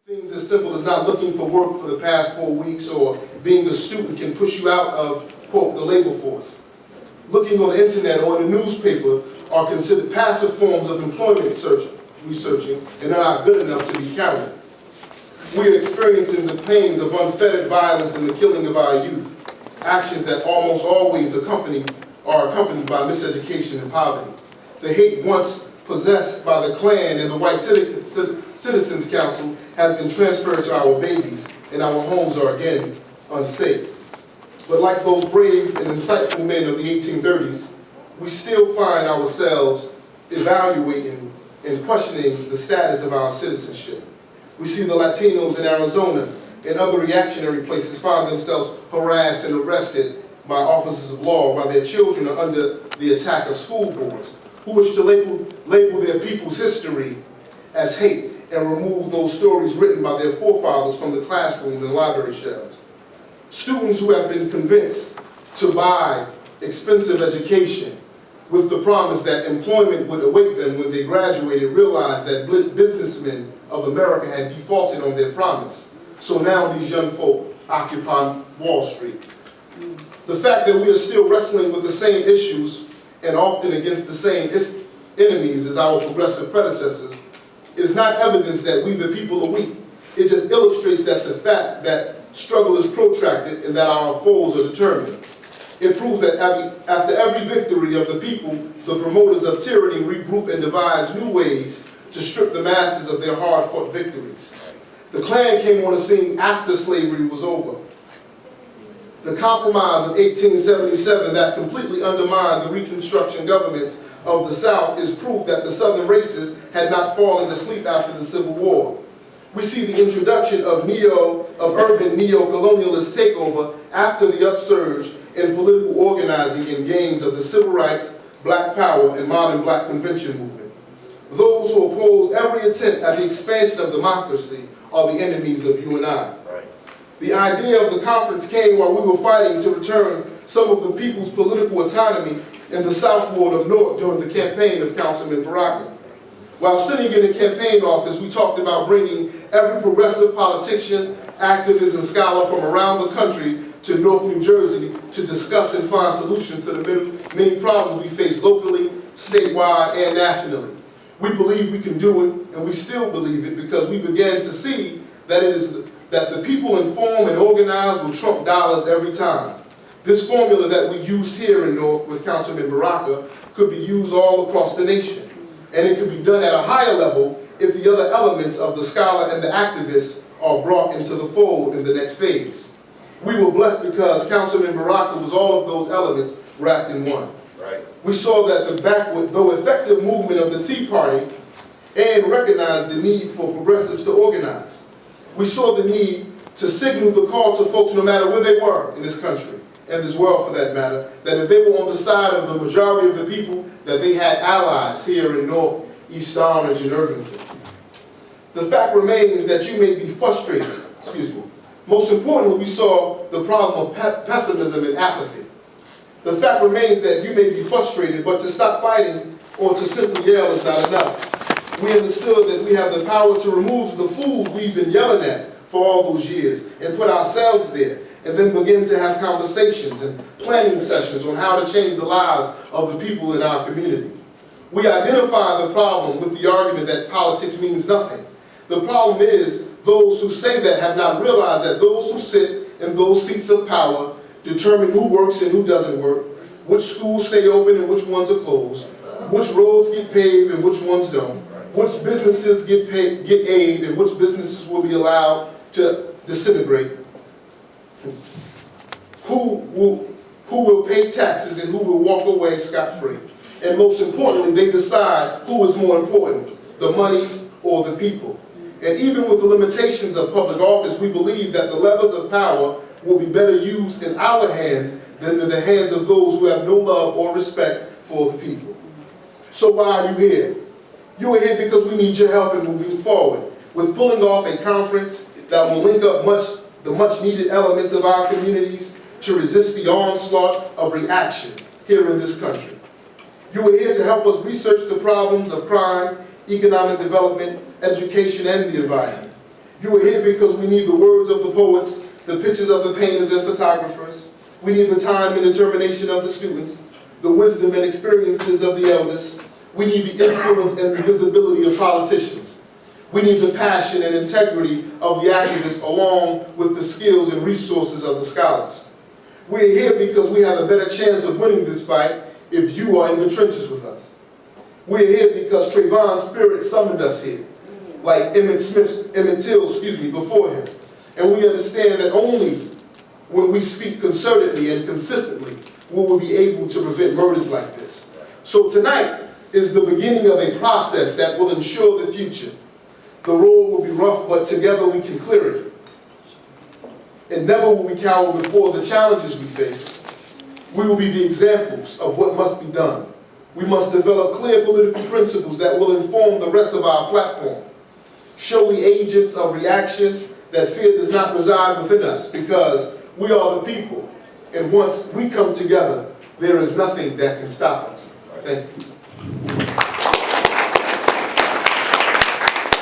Things as simple as not looking for work for the past 4 weeks or being a student can push you out of, quote, the labor force. Looking on the internet or in the newspaper are considered passive forms of employment researching and are not good enough to be counted. We are experiencing the pains of unfettered violence and the killing of our youth, actions that almost always are accompanied by miseducation and poverty. The hate once possessed by the Klan and the White Citizens Council has been transferred to our babies, and our homes are again unsafe. But like those brave and insightful men of the 1830s, we still find ourselves evaluating and questioning the status of our citizenship. We see the Latinos in Arizona and other reactionary places find themselves harassed and arrested by officers of law while their children are under the attack of school boards, who wish to label their people's history as hate and remove those stories written by their forefathers from the classrooms and library shelves. Students who have been convinced to buy expensive education with the promise that employment would await them when they graduated realized that businessmen of America had defaulted on their promise. So now these young folk occupy Wall Street. The fact that we are still wrestling with the same issues and often against the same enemies as our progressive predecessors is not evidence that we the people are weak. It just illustrates that the fact that struggle is protracted and that our foes are determined. It proves that after every victory of the people, the promoters of tyranny regroup and devise new ways to strip the masses of their hard-fought victories. The Klan came on the scene after slavery was over. The Compromise of 1877 that completely undermined the Reconstruction governments of the South is proof that the Southern races had not fallen asleep after the Civil War. We see the introduction of urban neo-colonialist takeover after the upsurge in political organizing and gains of the Civil Rights, Black Power, and Modern Black Convention movement. Those who oppose every attempt at the expansion of democracy are the enemies of you and I. The idea of the conference came while we were fighting to return some of the people's political autonomy in the South Ward of Newark during the campaign of Councilman Tariq. While sitting in the campaign office, we talked about bringing every progressive politician, activist, and scholar from around the country to Newark, New Jersey to discuss and find solutions to the many problems we face locally, statewide, and nationally. We believe we can do it, and we still believe it because we began to see that that the people informed and organized will trump dollars every time. This formula that we used here in Newark with Councilman Baraka could be used all across the nation. And it could be done at a higher level if the other elements of the scholar and the activist are brought into the fold in the next phase. We were blessed because Councilman Baraka was all of those elements wrapped in one. Right. We saw that the backward, though effective movement of the Tea Party and recognized the need for progressives to organize. We saw the need to signal the call to folks, no matter where they were in this country, and this world for that matter, that if they were on the side of the majority of the people, that they had allies here in North, East Orange, and Irvington. The fact remains that you may be frustrated, Most importantly, we saw the problem of pessimism and apathy. The fact remains that you may be frustrated, but to stop fighting or to simply yell is not enough. We understood that we have the power to remove the fools we've been yelling at for all those years and put ourselves there and then begin to have conversations and planning sessions on how to change the lives of the people in our community. We identify the problem with the argument that politics means nothing. The problem is those who say that have not realized that those who sit in those seats of power determine who works and who doesn't work, which schools stay open and which ones are closed, which roads get paved and which ones don't, which businesses get aid and which businesses will be allowed to disintegrate, who will pay taxes and who will walk away scot-free. And most importantly, they decide who is more important, the money or the people. And even with the limitations of public office, we believe that the levers of power will be better used in our hands than in the hands of those who have no love or respect for the people. So why are you here? You are here because we need your help in moving forward with pulling off a conference that will link up the much-needed elements of our communities to resist the onslaught of reaction here in this country. You are here to help us research the problems of crime, economic development, education, and the environment. You are here because we need the words of the poets, the pictures of the painters and photographers. We need the time and determination of the students, the wisdom and experiences of the elders. We need the influence and the visibility of politicians. We need the passion and integrity of the activists along with the skills and resources of the scholars. We're here because we have a better chance of winning this fight if you are in the trenches with us. We're here because Trayvon's spirit summoned us here, like Emmett Till, before him. And we understand that only when we speak concertedly and consistently will we be able to prevent murders like this. So tonight is the beginning of a process that will ensure the future. The road will be rough, but together we can clear it. And never will we cower before the challenges we face. We will be the examples of what must be done. We must develop clear political principles that will inform the rest of our platform. Show the agents of reaction that fear does not reside within us, because we are the people. And once we come together, there is nothing that can stop us. Thank you.